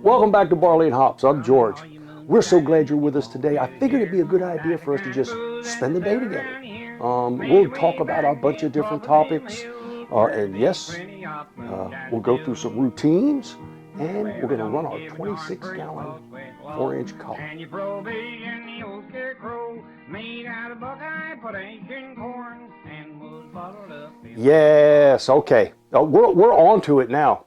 Welcome back to Barley and Hops. I'm George. We're so glad you're with us today. I figured it'd be a good idea for us to just spend the day together. We'll talk about a bunch of different topics. And yes, we'll go through some routines. And we're going to run our 26-gallon 4-inch collar. Yes, okay. We're on to it now.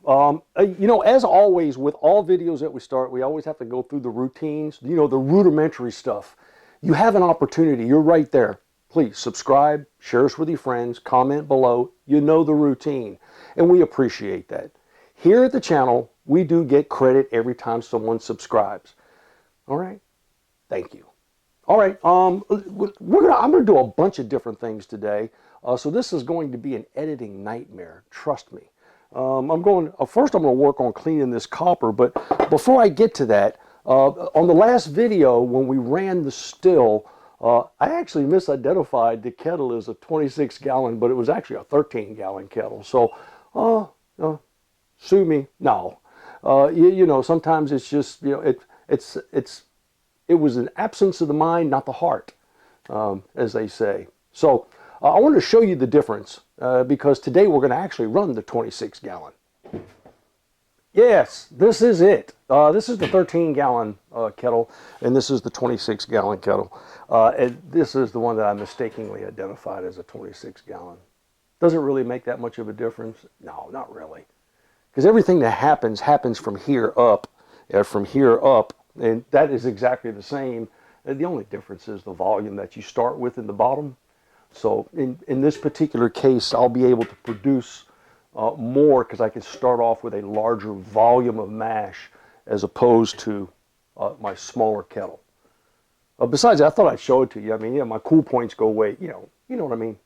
You know, as always, with all videos that we start, we always have to go through the routines, you know, the rudimentary stuff. You have an opportunity. You're right there. Please subscribe, share us with your friends, comment below. You know the routine, and we appreciate that. Here at the channel, we do get credit every time someone subscribes. All right? Thank you. All right, I'm gonna do a bunch of different things today. So this is going to be an editing nightmare, trust me. First I'm gonna work on cleaning this copper, but before I get to that, on the last video when we ran the still, I actually misidentified the kettle as a 26-gallon, but it was actually a 13-gallon kettle. So, sue me, no. You know, sometimes it's just, you know, it was an absence of the mind, not the heart, as they say. So I wanted to show you the difference because today we're going to actually run the 26-gallon. Yes, this is it. This is the 13-gallon kettle, and this is the 26-gallon kettle. And this is the one that I mistakenly identified as a 26-gallon. Does it really make that much of a difference? No, not really. Because everything that happens from here up, and that is exactly the same. The only difference is the volume that you start with in the bottom. So in this particular case, I'll be able to produce more because I can start off with a larger volume of mash as opposed to my smaller kettle. Besides, I thought I'd show it to you. I mean, yeah, my cool points go away. You know what I mean.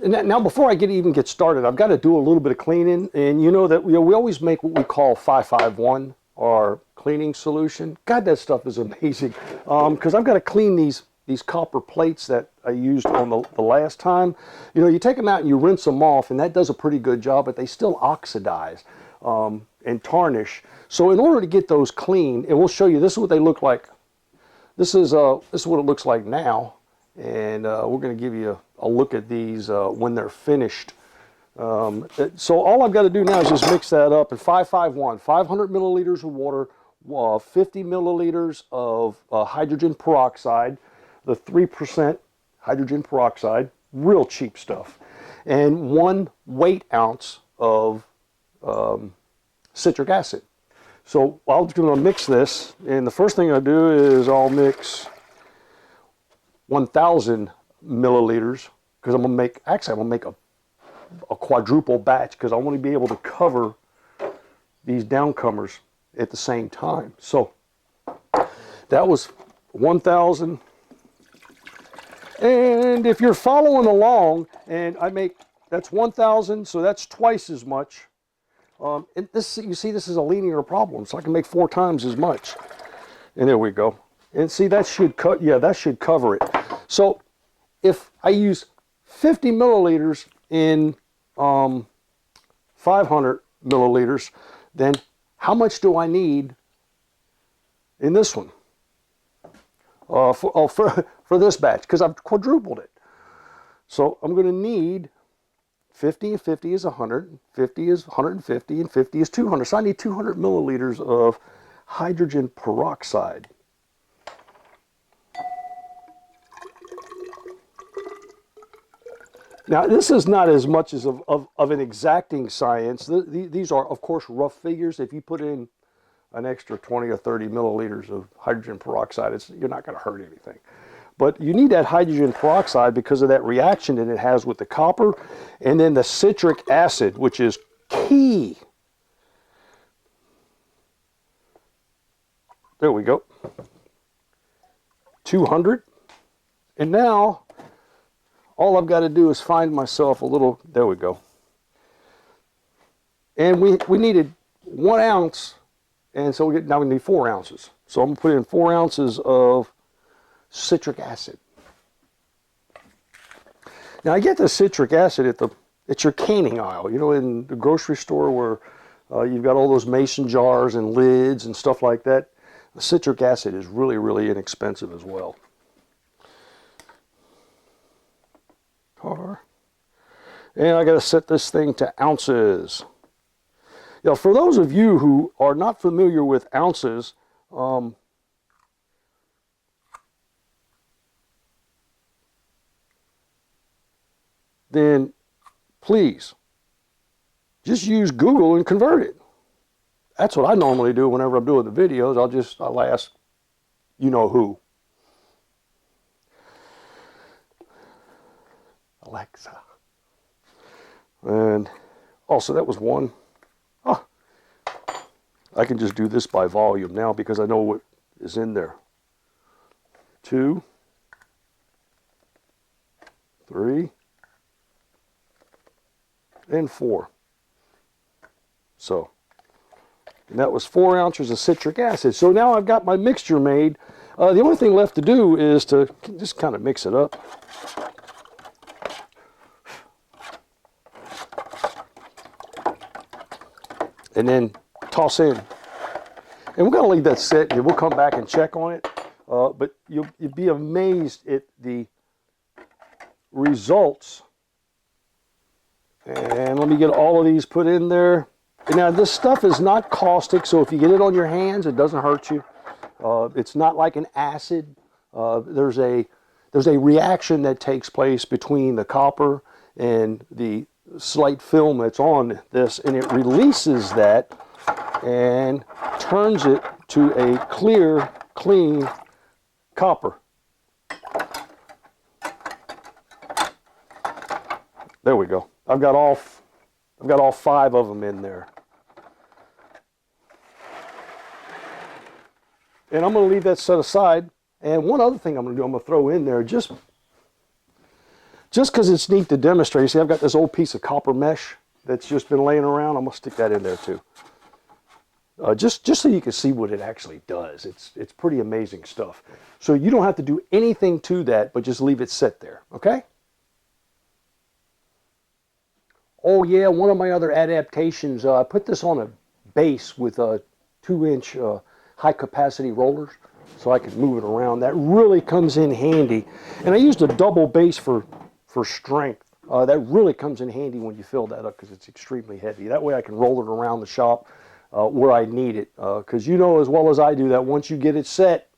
And now, before I even get started, I've got to do a little bit of cleaning. And you know that we always make what we call 551, our cleaning solution. God, that stuff is amazing. Because I've got to clean these copper plates that I used on the last time. You know, you take them out and you rinse them off, and that does a pretty good job, but they still oxidize and tarnish. So in order to get those clean, and we'll show you, this is what they look like. This is what it looks like now. And we're going to give you a look at these when they're finished. So all I've got to do now is just mix that up. And 551, 500 milliliters of water, 50 milliliters of hydrogen peroxide, the 3% hydrogen peroxide, real cheap stuff, and 1 weight ounce of citric acid. So I'm going to mix this, and the first thing I do is I'll mix 1,000 milliliters because I'm going to make a quadruple batch because I want to be able to cover these downcomers at the same time. So that was 1,000. And if you're following along, and that's 1,000, so that's twice as much. And this, you see, this is a linear problem, so I can make 4 times as much. And there we go. And see, that should that should cover it. So if I use 50 milliliters in 500 milliliters, then how much do I need in this one? For this batch, because I've quadrupled it. So I'm going to need 50, and 50 is 100, 50 is 150, and 50 is 200. So I need 200 milliliters of hydrogen peroxide. Now, this is not as much as of an exacting science. These are, of course, rough figures. If you put in an extra 20 or 30 milliliters of hydrogen peroxide, you're not going to hurt anything. But you need that hydrogen peroxide because of that reaction that it has with the copper, and then the citric acid, which is key. There we go. 200. And now, all I've got to do is find myself a little, there we go. And we needed 1 ounce, and so now we need 4 ounces. So I'm going to put in 4 ounces of citric acid. Now I get the citric acid at your canning aisle, you know, in the grocery store where You've got all those mason jars and lids and stuff like that. The citric acid is really, really inexpensive as well. And I got to set this thing to ounces. Now, for those of you who are not familiar with ounces, then please just use Google and convert it. That's what I normally do whenever I'm doing the videos. I'll ask, you know who. Alexa. And also that was one. Oh, I can just do this by volume now because I know what is in there. 2, 3, and 4. So, and that was 4 ounces of citric acid. So now I've got my mixture made. The only thing left to do is to just kind of mix it up. And then toss in. And we're going to leave that sit, and we'll come back and check on it. But you'll be amazed at the results. And let me get all of these put in there. And now this stuff is not caustic, so if you get it on your hands, it doesn't hurt you. It's not like an acid. There's a reaction that takes place between the copper and the slight film that's on this, and it releases that and turns it to a clear, clean copper. There we go. I've got all 5 of them in there. And I'm going to leave that set aside. And one other thing I'm going to do, I'm going to throw in there just because it's neat to demonstrate. You see, I've got this old piece of copper mesh that's just been laying around. I'm going to stick that in there too. Just so you can see what it actually does. It's pretty amazing stuff. So you don't have to do anything to that, but just leave it sit there, okay? Oh yeah, one of my other adaptations, I put this on a base with 2-inch high capacity rollers so I can move it around. That really comes in handy. And I used a double base for strength. That really comes in handy when you fill that up because it's extremely heavy. That way I can roll it around the shop where I need it. Because you know as well as I do that once you get it set,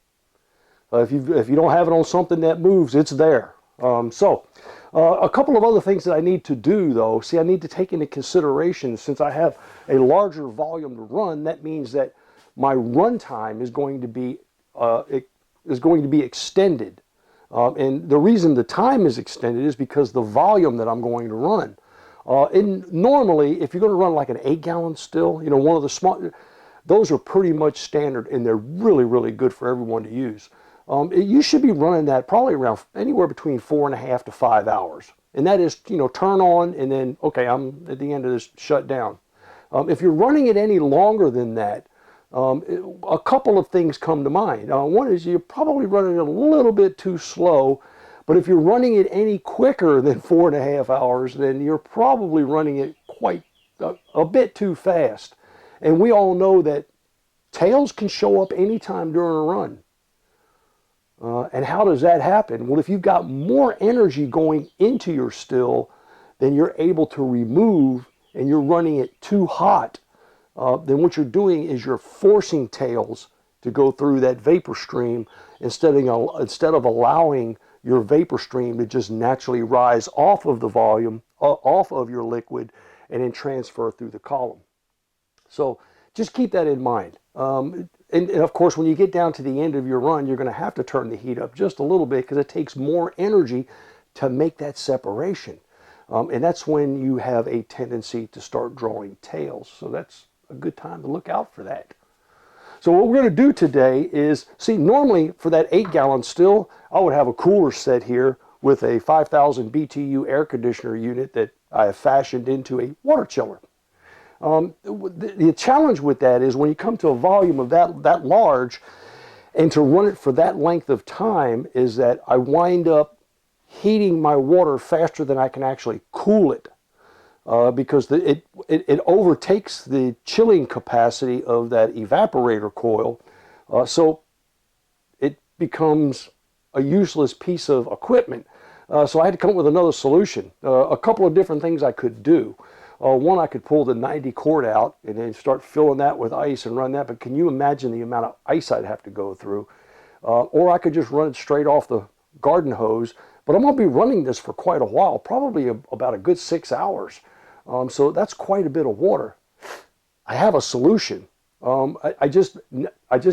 if you don't have it on something that moves, it's there. A couple of other things that I need to do though, see, I need to take into consideration, since I have a larger volume to run, that means that my run time is going to be extended. And the reason the time is extended is because the volume that I'm going to run. And normally, if you're going to run like an 8-gallon still, you know, one of the small, those are pretty much standard, and they're really, really good for everyone to use. You should be running that probably around anywhere between 4.5 to 5 hours. And that is, you know, turn on and then, okay, I'm at the end of this, shut down. If you're running it any longer than that, a couple of things come to mind. One is you're probably running it a little bit too slow, but if you're running it any quicker than 4.5 hours, then you're probably running it quite a bit too fast. And we all know that tails can show up anytime during a run. And how does that happen? Well, if you've got more energy going into your still than you're able to remove, and you're running it too hot, then what you're doing is you're forcing tails to go through that vapor stream instead of allowing your vapor stream to just naturally rise off of the volume, off of your liquid, and then transfer through the column. So just keep that in mind. And of course, when you get down to the end of your run, you're going to have to turn the heat up just a little bit because it takes more energy to make that separation. And that's when you have a tendency to start drawing tails. So that's a good time to look out for that. So what we're going to do today is, see, normally for that 8-gallon still, I would have a cooler set here with a 5,000 BTU air conditioner unit that I have fashioned into a water chiller. The challenge with that is when you come to a volume of that large, and to run it for that length of time, is that I wind up heating my water faster than I can actually cool it. because it overtakes the chilling capacity of that evaporator coil. So it becomes a useless piece of equipment. So I had to come up with another solution. A couple of different things I could do. One, I could pull the 90 cord out and then start filling that with ice and run that, but can you imagine the amount of ice I'd have to go through? Or I could just run it straight off the garden hose, but I'm going to be running this for quite a while, probably about a good 6 hours. So that's quite a bit of water. I have a solution. I just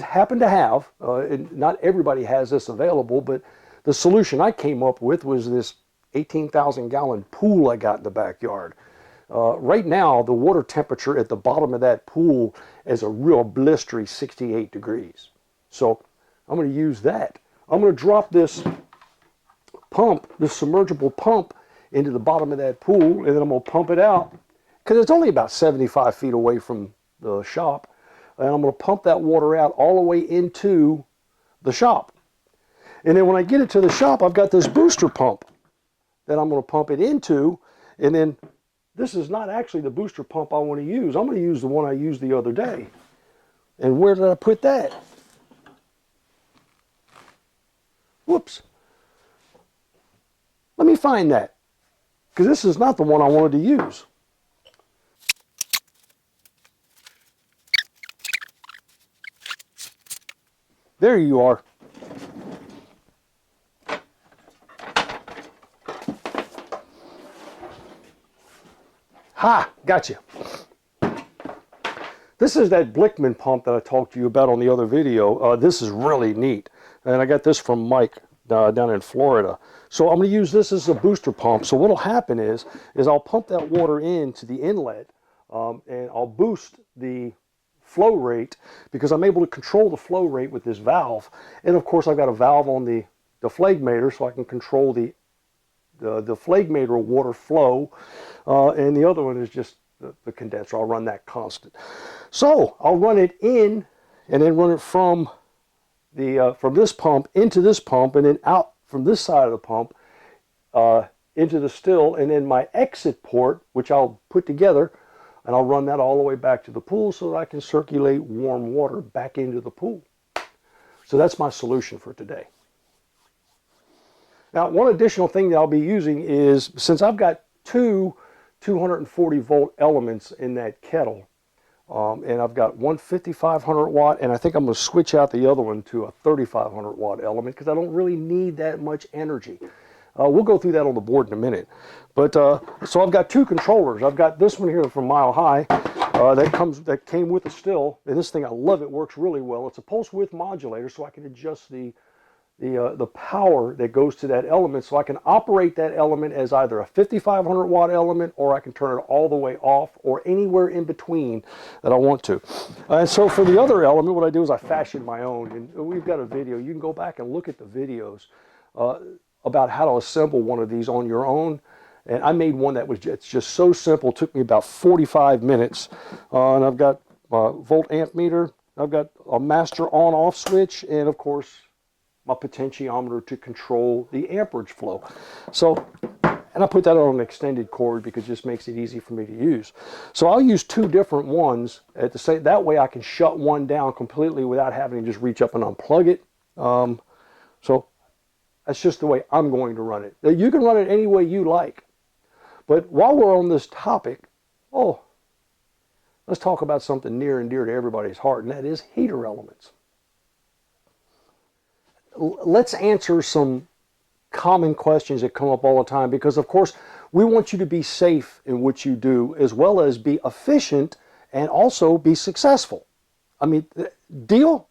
happen to have, and not everybody has this available, but the solution I came up with was this 18,000 gallon pool I got in the backyard. Right now, the water temperature at the bottom of that pool is a real blistery 68 degrees. So I'm going to use that. I'm going to drop this pump, this submergible pump, into the bottom of that pool, and then I'm going to pump it out, because it's only about 75 feet away from the shop, and I'm going to pump that water out all the way into the shop. And then when I get it to the shop, I've got this booster pump that I'm going to pump it into, and then this is not actually the booster pump I want to use. I'm going to use the one I used the other day. And where did I put that? Whoops. Let me find that, because this is not the one I wanted to use. There you are. Ha! Gotcha. This is that Blickman pump that I talked to you about on the other video. This is really neat. And I got this from Mike down in Florida. So I'm going to use this as a booster pump. So what will happen is I'll pump that water into the inlet, and I'll boost the flow rate, because I'm able to control the flow rate with this valve. And of course, I've got a valve on the deflagmator, so I can control the deflagmator water flow, and the other one is just the condenser. I'll run that constant. So I'll run it in, and then run it from this pump into this pump, and then out from this side of the pump into the still, and then my exit port, which I'll put together, and I'll run that all the way back to the pool so that I can circulate warm water back into the pool. So that's my solution for today. Now, one additional thing that I'll be using is, since I've got two 240 volt elements in that kettle, and I've got one 5500 watt, and I think I'm going to switch out the other one to a 3500 watt element, because I don't really need that much energy. We'll go through that on the board in a minute. But so I've got two controllers. I've got this one here from MileHi that came with the still, and this thing, I love it, works really well. It's a pulse width modulator, so I can adjust the power that goes to that element, so I can operate that element as either a 5500 watt element, or I can turn it all the way off, or anywhere in between that I want to. And so for the other element, what I do is I fashion my own, and we've got a video. You can go back and look at the videos about how to assemble one of these on your own. And I made one that was just so simple. It took me about 45 minutes. And I've got a volt amp meter. I've got a master on-off switch, and of course my potentiometer to control the amperage flow. So, and I put that on an extended cord because it just makes it easy for me to use. So I'll use two different ones at the same. That way I can shut one down completely without having to just reach up and unplug it. So that's just the way I'm going to run it. You can run it any way you like. But while we're on this topic, let's talk about something near and dear to everybody's heart, and that is heater elements. Let's answer some common questions that come up all the time, because of course we want you to be safe in what you do, as well as be efficient and also be successful. I mean, deal?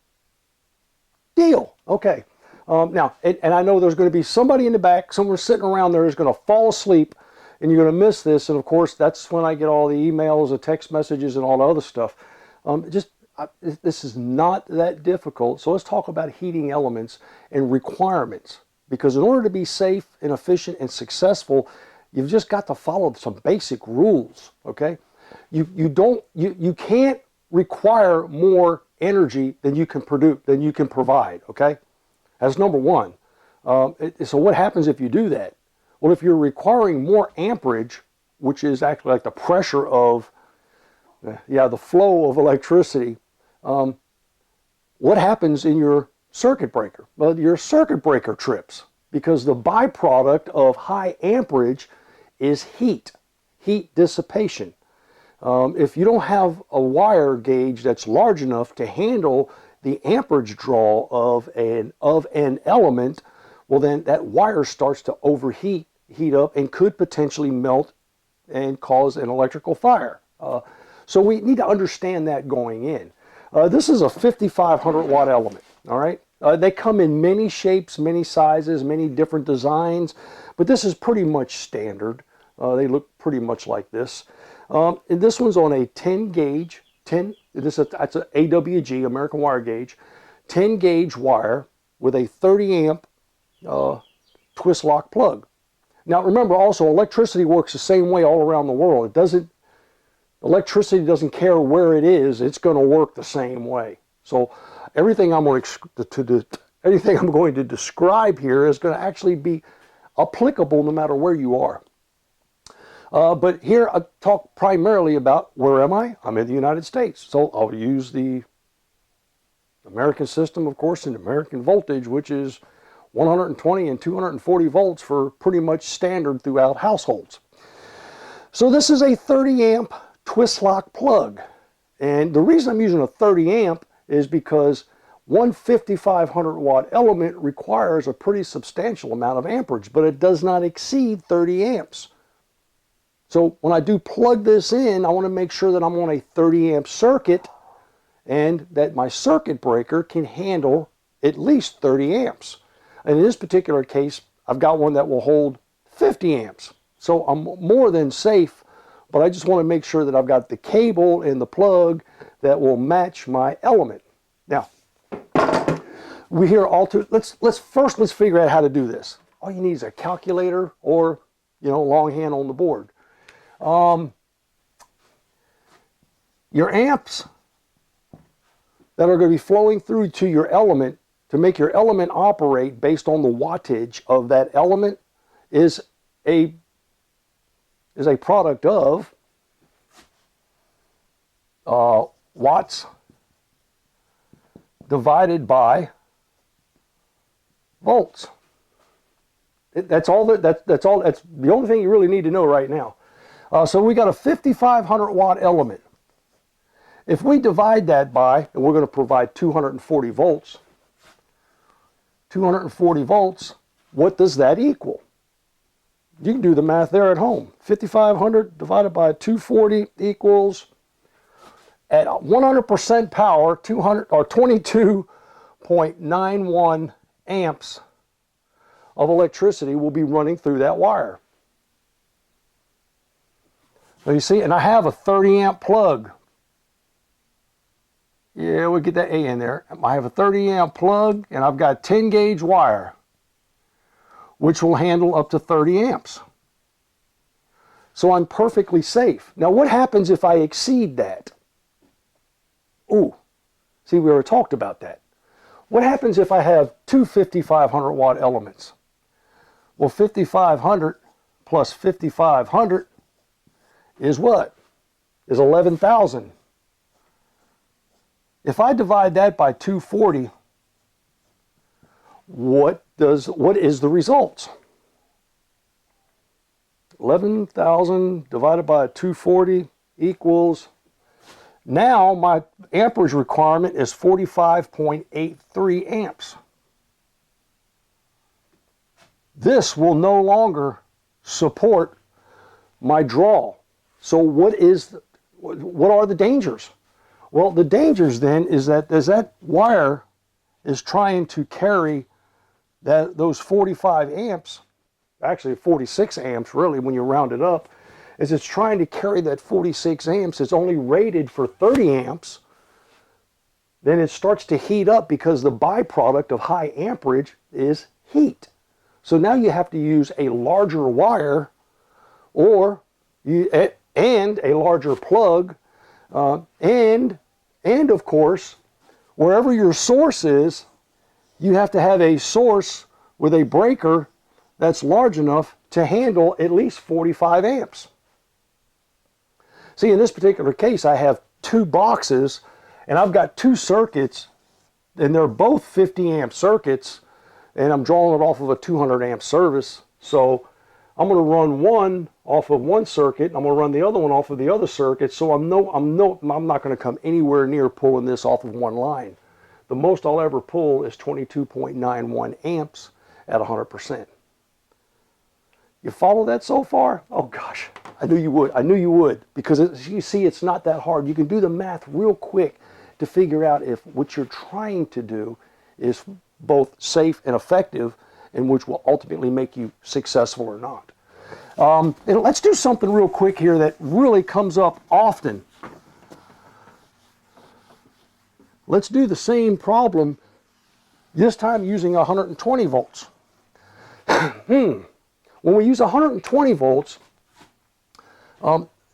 Deal. Okay. Now, and I know there's going to be somebody in the back, someone sitting around there who's going to fall asleep, and you're going to miss this. And of course, that's when I get all the emails, the text messages, and all the other stuff. This is not that difficult. So let's talk about heating elements and requirements. Because in order to be safe and efficient and successful, you've just got to follow some basic rules. Okay? You can't require more energy than you can produce, than you can provide. Okay? That's number one. So what happens if you do that? Well, if you're requiring more amperage which is actually like the pressure of, the flow of electricity, what happens in your circuit breaker? Well, your circuit breaker trips because the byproduct of high amperage is heat dissipation. If you don't have a wire gauge that's large enough to handle the amperage draw of an element, well then that wire starts to overheat, heat up, and could potentially melt and cause an electrical fire. So we need to understand that going in. This is a 5,500 watt element, all right? They come in many shapes, many sizes, many different designs, but this is pretty much standard. They look pretty much like this. And this one's on a 10 gauge, that's an AWG, American Wire Gauge, 10 gauge wire with a 30 amp twist lock plug. Now remember also, electricity works the same way all around the world. Electricity doesn't care where it is, it's going to work the same way. So everything I'm going to describe here is going to actually be applicable no matter where you are. But here I talk primarily about where am I? I'm in the United States. So I'll use the American system, of course, and American voltage, which is 120 and 240 volts for pretty much standard throughout households. So this is a 30 amp twist lock plug. And the reason I'm using a 30 amp is because one 5,500 watt element requires a pretty substantial amount of amperage, but it does not exceed 30 amps. So when I do plug this in, I want to make sure that I'm on a 30 amp circuit and that my circuit breaker can handle at least 30 amps. And in this particular case, I've got one that will hold 50 amps. So I'm more than safe, but I just want to make sure that I've got the cable and the plug that will match my element. Now, let's figure out how to do this. All you need is a calculator or, longhand on the board. Your amps that are going to be flowing through to your element to make your element operate based on the wattage of that element is a product of watts divided by volts. That's the only thing you really need to know right now. So we got a 5,500 watt element. If we divide that by, and we're going to provide 240 volts, 240 volts, what does that equal? You can do the math there at home. 5,500 divided by 240 equals, at 100% power, 22.91 amps of electricity will be running through that wire. So you see, and I have a 30 amp plug. Yeah, we'll get that A in there. I have a 30 amp plug and I've got 10 gauge wire, which will handle up to 30 amps. So I'm perfectly safe. Now what happens if I exceed that? Ooh, see, we already talked about that. What happens if I have two 5,500 watt elements? Well, 5,500 plus 5,500 is what? Is 11,000. If I divide that by 240, what is the result? 11,000 divided by 240 equals, now my amperage requirement is 45.83 amps. This will no longer support my draw. So what are the dangers? Well, the dangers then is that as that wire is trying to carry those 45 amps, actually 46 amps really when you round it up, as it's trying to carry that 46 amps, it's only rated for 30 amps, then it starts to heat up because the byproduct of high amperage is heat. So now you have to use a larger wire and a larger plug, and of course, wherever your source is, you have to have a source with a breaker that's large enough to handle at least 45 amps. See, in this particular case, I have two boxes, and I've got two circuits, and they're both 50 amp circuits, and I'm drawing it off of a 200 amp service. So I'm going to run one off of one circuit, I'm going to run the other one off of the other circuit, so I'm not going to come anywhere near pulling this off of one line. The most I'll ever pull is 22.91 amps at 100%. You follow that so far? Oh gosh, I knew you would. I knew you would, because you see, it's not that hard. You can do the math real quick to figure out if what you're trying to do is both safe and effective, and which will ultimately make you successful or not. And let's do something real quick here that really comes up often. Let's do the same problem, this time using 120 volts. When we use 120 volts,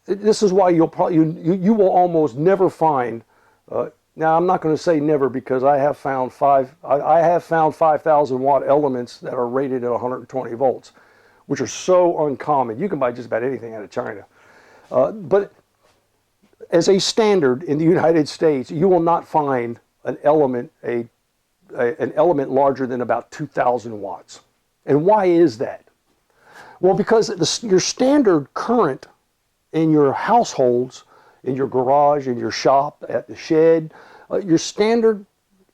this is why you will almost never find. Now I'm not going to say never, because I have found 5,000 watt elements that are rated at 120 volts, which are so uncommon. You can buy just about anything out of China. But as a standard in the United States, you will not find an element larger than about 2,000 watts. And why is that? Well, because your standard current in your households, in your garage, in your shop, at the shed, your standard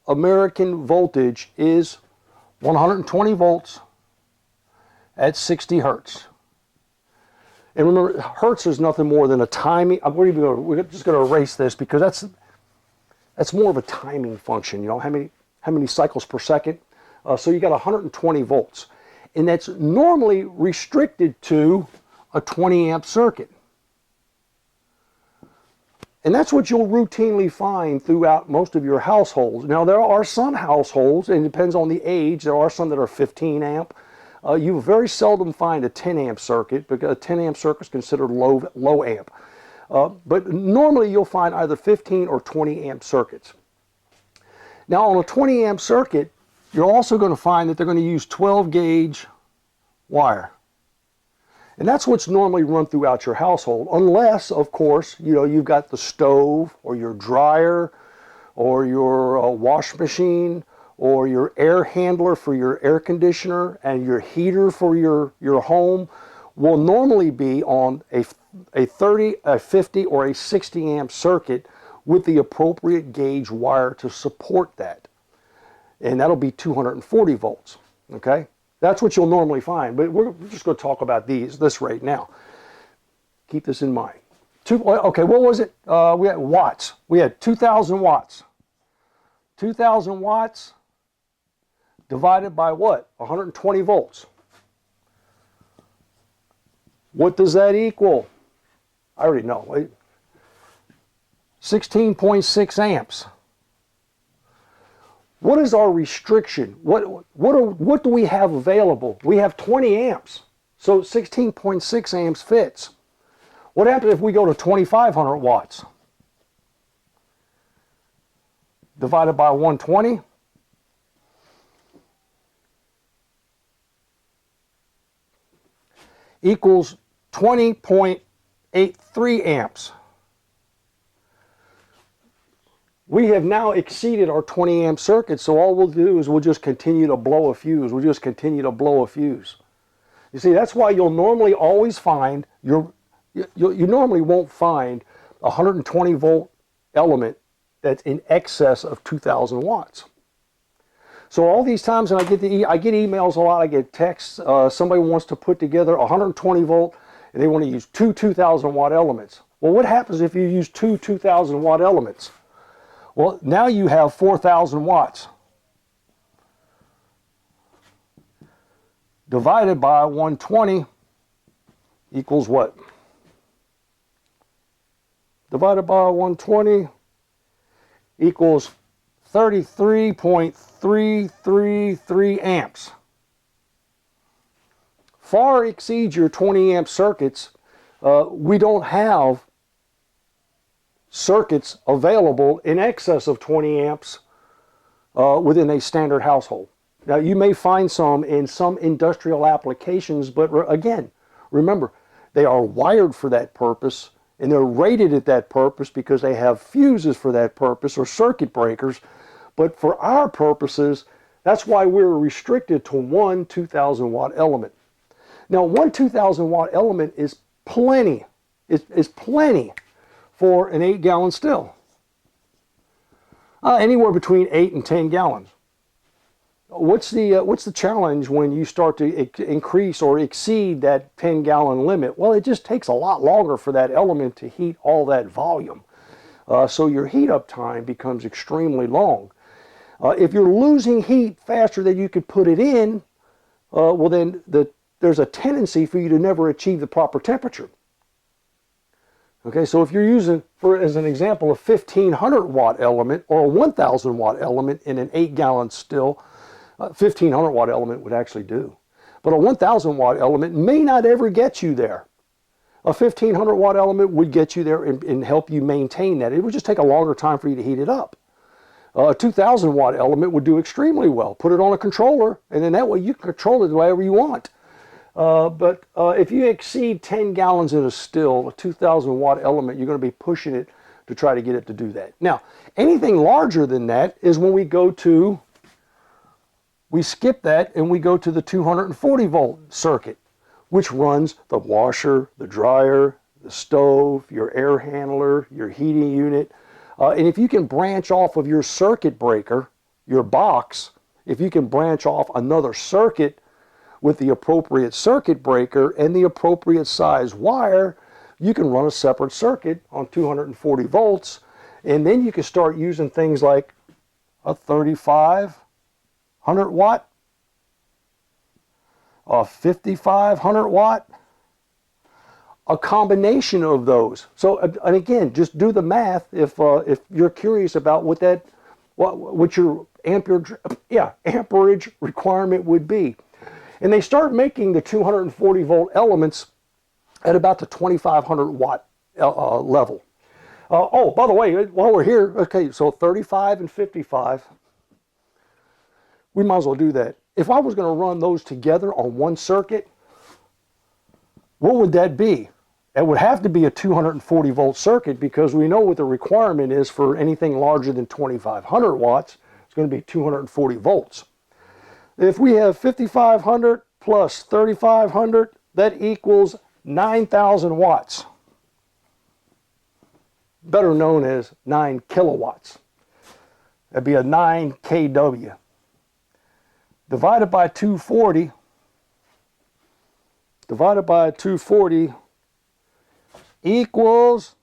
American voltage is 120 volts at 60 hertz. And remember, hertz is nothing more than a timing. We're just going to erase this, because that's more of a timing function. You know, how many cycles per second. So you got 120 volts. And that's normally restricted to a 20 amp circuit. And that's what you'll routinely find throughout most of your households. Now, there are some households, and it depends on the age, there are some that are 15 amp. You very seldom find a 10 amp circuit, because a 10 amp circuit is considered low amp. But normally you'll find either 15 or 20 amp circuits. Now, on a 20 amp circuit, you're also going to find that they're going to use 12 gauge wire. And that's what's normally run throughout your household, unless, of course, you've got the stove or your dryer or your wash machine or your air handler for your air conditioner and your heater for your home will normally be on a 30, a 50, or a 60 amp circuit with the appropriate gauge wire to support that. And that'll be 240 volts, okay? That's what you'll normally find, but we're just going to talk about this right now. Keep this in mind. Okay, what was it? We had watts. We had 2,000 watts. 2,000 watts divided by what? 120 volts. What does that equal? I already know. 16.6 amps. What is our restriction? What do we have available? We have 20 amps, so 16.6 amps fits. What happens if we go to 2,500 watts? Divided by 120? Equals 20.83 amps. We have now exceeded our 20 amp circuit, so all we'll do is we'll just continue to blow a fuse. We'll just continue to blow a fuse. You see, that's why you'll normally always find, you normally won't find a 120 volt element that's in excess of 2,000 watts. So all these times, and I get emails a lot, I get texts, somebody wants to put together 120 volt, and they want to use two 2,000 watt elements. Well, what happens if you use two 2,000 watt elements? Well, now you have 4,000 watts. Divided by 120 equals what? Divided by 120 equals 33.333 amps. Far exceeds your 20 amp circuits. We don't have circuits available in excess of 20 amps within a standard household. Now, you may find some in some industrial applications, but again, remember, they are wired for that purpose, And they're rated at that purpose because they have fuses for that purpose or circuit breakers. But for our purposes, that's why we're restricted to one 2,000 watt element. Now, one 2,000 watt element is plenty. It's plenty for an 8-gallon still. Anywhere between 8 and 10 gallons. What's the challenge when you start to increase or exceed that 10-gallon limit? Well, it just takes a lot longer for that element to heat all that volume. So your heat up time becomes extremely long. If you're losing heat faster than you could put it in, well then there's a tendency for you to never achieve the proper temperature. Okay, so if you're using, as an example, a 1,500 watt element or a 1,000 watt element in an 8-gallon still, 1,500 watt element would actually do. But a 1,000 watt element may not ever get you there. A 1,500 watt element would get you there and help you maintain that. It would just take a longer time for you to heat it up. A 2,000 watt element would do extremely well. Put it on a controller, and then that way you can control it however you want. But if you exceed 10 gallons in a still, a 2,000 watt element, you're going to be pushing it to try to get it to do that. Now, anything larger than that is when we skip that and we go to the 240 volt circuit, which runs the washer, the dryer, the stove, your air handler, your heating unit. And if you can branch off of your circuit breaker, your box, if you can branch off another circuit with the appropriate circuit breaker and the appropriate size wire, you can run a separate circuit on 240 volts. And then you can start using things like a 3,500 watt, a 5,500 watt, a combination of those. So, and again, just do the math if you're curious about what your amperage requirement would be. And they start making the 240 volt elements at about the 2,500 watt level. Oh, by the way, while we're here, okay, so 35 and 55, we might as well do that. If I was going to run those together on one circuit, what would that be? It would have to be a 240 volt circuit because we know what the requirement is for anything larger than 2,500 watts. It's going to be 240 volts. If we have 5,500 plus 3,500, that equals 9,000 watts. Better known as 9 kilowatts. That'd be a 9 kW. Divided by 240, equals,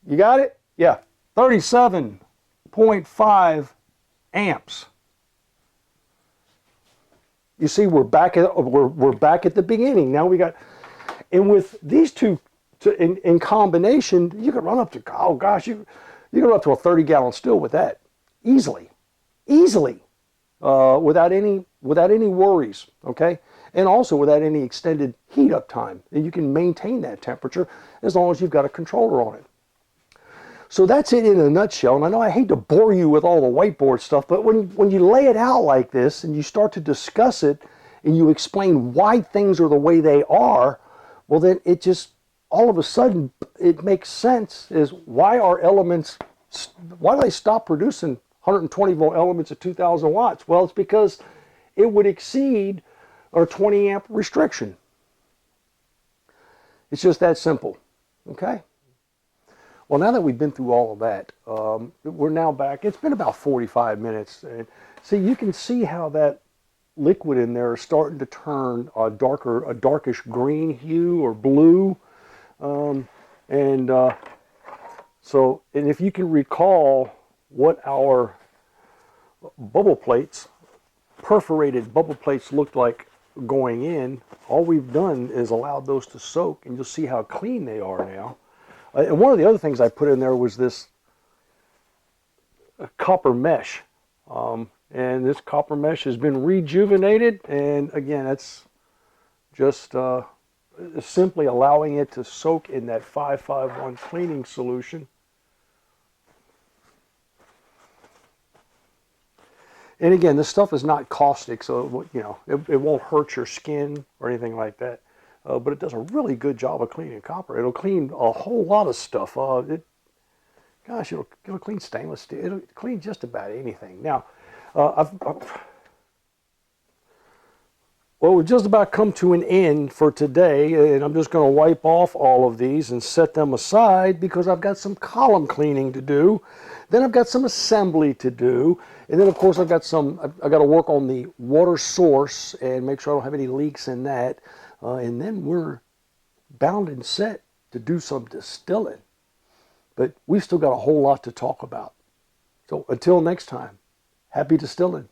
you got it? Yeah, 37.5 amps. You see, we're back at the beginning. Now we got, and with these two in combination, you can run up to, oh gosh, you can run up to a 30-gallon still with that easily, without any worries. Okay. And also without any extended heat up time. And you can maintain that temperature as long as you've got a controller on it. So that's it in a nutshell. And I know I hate to bore you with all the whiteboard stuff, but when you lay it out like this and you start to discuss it and you explain why things are the way they are, well then it just, all of a sudden, it makes sense is why do they stop producing 120 volt elements at 2,000 watts? Well, it's because it would exceed our 20 amp restriction. It's just that simple. Okay? Well, now that we've been through all of that, we're now back. It's been about 45 minutes. And see, you can see how that liquid in there is starting to turn a darkish green hue or blue. And if you can recall what our bubble plates, perforated bubble plates looked like going in, all we've done is allowed those to soak, and you'll see how clean they are now. And one of the other things I put in there was this copper mesh. And this copper mesh has been rejuvenated, and again, it's just simply allowing it to soak in that 551 cleaning solution. And again, this stuff is not caustic, so you know it won't hurt your skin or anything like that. but it does a really good job of cleaning copper. It'll clean a whole lot of stuff. Gosh, it'll clean stainless steel. It'll clean just about anything. Now, well, we've just about come to an end for today, and I'm just going to wipe off all of these and set them aside because I've got some column cleaning to do. Then I've got some assembly to do, and then of course I've got to work on the water source and make sure I don't have any leaks in that, and then we're bound and set to do some distilling. But we've still got a whole lot to talk about. So until next time, happy distilling.